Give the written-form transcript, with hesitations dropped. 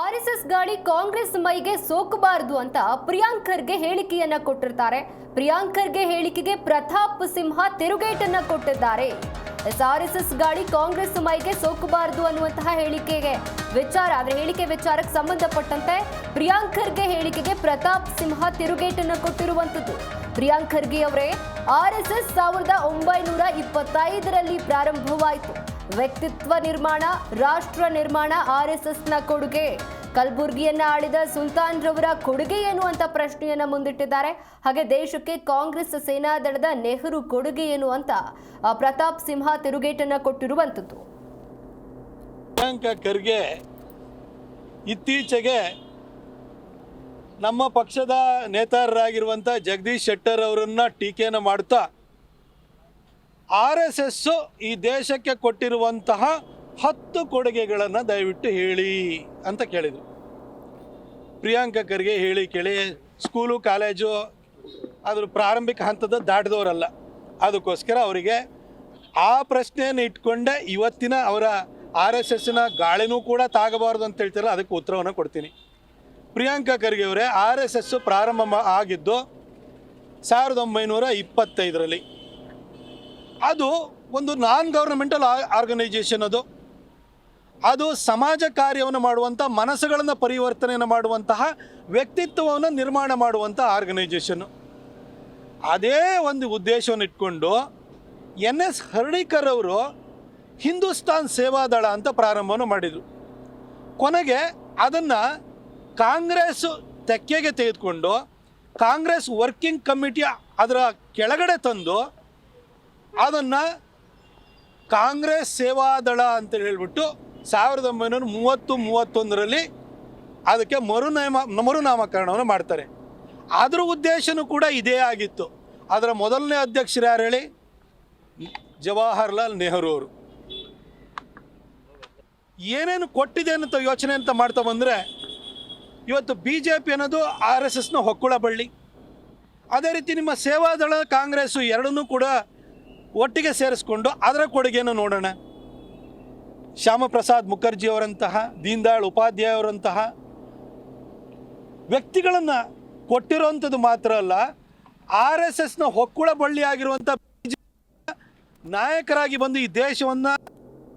RSS ಗಾಳಿ ಕಾಂಗ್ರೆಸ್ ಮೈಗೆ ಸೋಕಬಾರದು ಅಂತ ಪ್ರಿಯಾಂಕ್ ಖರ್ಗೆ ಹೇಳಿಕೆಯನ್ನ ಕೊಟ್ಟಿರ್ತಾರೆ. ಪ್ರಿಯಾಂಕ್ ಖರ್ಗೆ ಹೇಳಿಕೆಗೆ ಪ್ರತಾಪ್ ಸಿಂಹ ತಿರುಗೇಟನ್ನ ಕೊಟ್ಟಿದ್ದಾರೆ. ಆರ್ಎಸ್ಎಸ್ ಗಾಳಿ ಕಾಂಗ್ರೆಸ್ ಮೈಗೆ ಸೋಕಬಾರದು ಅನ್ನುವಂತಹ ಹೇಳಿಕೆಗೆ ಹೇಳಿಕೆ ವಿಚಾರಕ್ಕೆ ಸಂಬಂಧಪಟ್ಟಂತೆ ಪ್ರಿಯಾಂಕ್ ಖರ್ಗೆ ಹೇಳಿಕೆಗೆ ಪ್ರತಾಪ್ ಸಿಂಹ ತಿರುಗೇಟನ್ನ ಕೊಟ್ಟಿರುವಂತದ್ದು. ಪ್ರಿಯಾಂಕ್ ಖರ್ಗೆ ಅವರೇ, ಆರ್ಎಸ್ಎಸ್ 1925ರಲ್ಲಿ ಪ್ರಾರಂಭವಾಯಿತು. ವ್ಯಕ್ತಿತ್ವ ನಿರ್ಮಾಣ, ರಾಷ್ಟ್ರ ನಿರ್ಮಾಣ ಆರ್ಎಸ್ಎಸ್ನ ಕೊಡುಗೆ. ಕಲಬುರ್ಗಿಯನ್ನ ಆಳಿದ ಸುಲ್ತಾನ್ ರವರ ಕೊಡುಗೆ ಏನು ಅಂತ ಪ್ರಶ್ನೆಯನ್ನ ಮುಂದಿಟ್ಟಿದ್ದಾರೆ. ಹಾಗೆ ದೇಶಕ್ಕೆ ಕಾಂಗ್ರೆಸ್ ಸೇನಾದಳದ ನೆಹರು ಕೊಡುಗೆ ಏನು ಅಂತ ಪ್ರತಾಪ್ ಸಿಂಹ ತಿರುಗೇಟನ್ನ ಕೊಟ್ಟಿರುವಂತದ್ದು. ಪ್ರಿಯಾಂಕ್ ಖರ್ಗೆ ಇತ್ತೀಚೆಗೆ ನಮ್ಮ ಪಕ್ಷದ ನೇತಾರರಾಗಿರುವಂಥ ಜಗದೀಶ್ ಶೆಟ್ಟರ್ ಅವರನ್ನ ಟೀಕೆಯನ್ನು ಮಾಡ್ತಾ RSS ಈ ದೇಶಕ್ಕೆ ಕೊಟ್ಟಿರುವಂತಹ 10 ಕೊಡುಗೆಗಳನ್ನು ದಯವಿಟ್ಟು ಹೇಳಿ ಅಂತ ಕೇಳಿದರು. ಪ್ರಿಯಾಂಕ್ ಖರ್ಗೆ ಹೇಳಿ ಕೇಳಿ ಸ್ಕೂಲು ಕಾಲೇಜು ಅದ್ರ ಪ್ರಾರಂಭಿಕ ಹಂತದ ದಾಟಿದವರಲ್ಲ. ಅದಕ್ಕೋಸ್ಕರ ಅವರಿಗೆ ಆ ಪ್ರಶ್ನೆಯನ್ನು ಇಟ್ಕೊಂಡೆ ಇವತ್ತಿನ ಅವರ RSSನ ಗಾಳಿನೂ ಕೂಡ ತಾಗಬಾರ್ದು ಅಂತ ಹೇಳ್ತಾರಲ್ಲ, ಅದಕ್ಕೆ ಉತ್ತರವನ್ನು ಕೊಡ್ತೀನಿ. ಪ್ರಿಯಾಂಕ್ ಖರ್ಗೆ ಅವರೇ, RSS ಪ್ರಾರಂಭ ಆಗಿದ್ದು 1925ರಲ್ಲಿ. ಅದು ಒಂದು ನಾನ್ ಗವರ್ನಮೆಂಟಲ್ ಆರ್ಗನೈಜೇಷನ್. ಅದು ಸಮಾಜ ಕಾರ್ಯವನ್ನು ಮಾಡುವಂಥ, ಮನಸ್ಸುಗಳನ್ನು ಪರಿವರ್ತನೆಯನ್ನು ಮಾಡುವಂತಹ, ವ್ಯಕ್ತಿತ್ವವನ್ನು ನಿರ್ಮಾಣ ಮಾಡುವಂಥ ಆರ್ಗನೈಜೇಷನ್ನು. ಅದೇ ಒಂದು ಉದ್ದೇಶವನ್ನು ಇಟ್ಕೊಂಡು NS ಹರ್ಡಿಕರ್ ಅವರು ಹಿಂದೂಸ್ತಾನ್ ಸೇವಾದಳ ಅಂತ ಪ್ರಾರಂಭವನ್ನು ಮಾಡಿದರು. ಕೊನೆಗೆ ಅದನ್ನು ಕಾಂಗ್ರೆಸ್ ತೆಕ್ಕೆಗೆ ತೆಗೆದುಕೊಂಡು ಕಾಂಗ್ರೆಸ್ ವರ್ಕಿಂಗ್ ಕಮಿಟಿ ಅದರ ಕೆಳಗಡೆ ತಂದು ಅದನ್ನು ಕಾಂಗ್ರೆಸ್ ಸೇವಾದಳ ಅಂತ ಹೇಳಿಬಿಟ್ಟು 1930-31ರಲ್ಲಿ ಅದಕ್ಕೆ ಮರುನಾಮಕರಣವನ್ನು ಮಾಡ್ತಾರೆ. ಅದರ ಉದ್ದೇಶನೂ ಕೂಡ ಇದೇ ಆಗಿತ್ತು. ಅದರ ಮೊದಲನೇ ಅಧ್ಯಕ್ಷರು ಯಾರು ಹೇಳಿ? ಜವಾಹರ್ಲಾಲ್ ನೆಹರು ಅವರು. ಏನೇನು ಕೊಟ್ಟಿದೆ ಅಂತ ಯೋಚನೆ ಅಂತ ಮಾಡ್ತಾ ಬಂದರೆ, ಇವತ್ತು BJP ಅನ್ನೋದು RSSನ ಹೊಕ್ಕುಳ ಬಳ್ಳಿ. ಅದೇ ರೀತಿ ನಿಮ್ಮ ಸೇವಾದಳ ಕಾಂಗ್ರೆಸ್ಸು ಎರಡನ್ನೂ ಕೂಡ ಒಟ್ಟಿಗೆ ಸೇರಿಸ್ಕೊಂಡು ಅದರ ಕೊಡುಗೆಯನ್ನು ನೋಡೋಣ. ಶ್ಯಾಮಪ್ರಸಾದ್ ಮುಖರ್ಜಿ ಅವರಂತಹ, ದೀನ್ ದಯಾಳ್ ಉಪಾಧ್ಯಾಯ ಅವರಂತಹ ವ್ಯಕ್ತಿಗಳನ್ನು ಕೊಟ್ಟಿರೋವಂಥದ್ದು ಮಾತ್ರ ಅಲ್ಲ, RSSನ ಹೊಕ್ಕುಳ ಬಳ್ಳಿ ಆಗಿರುವಂಥ ನಾಯಕರಾಗಿ ಬಂದು ಈ ದೇಶವನ್ನು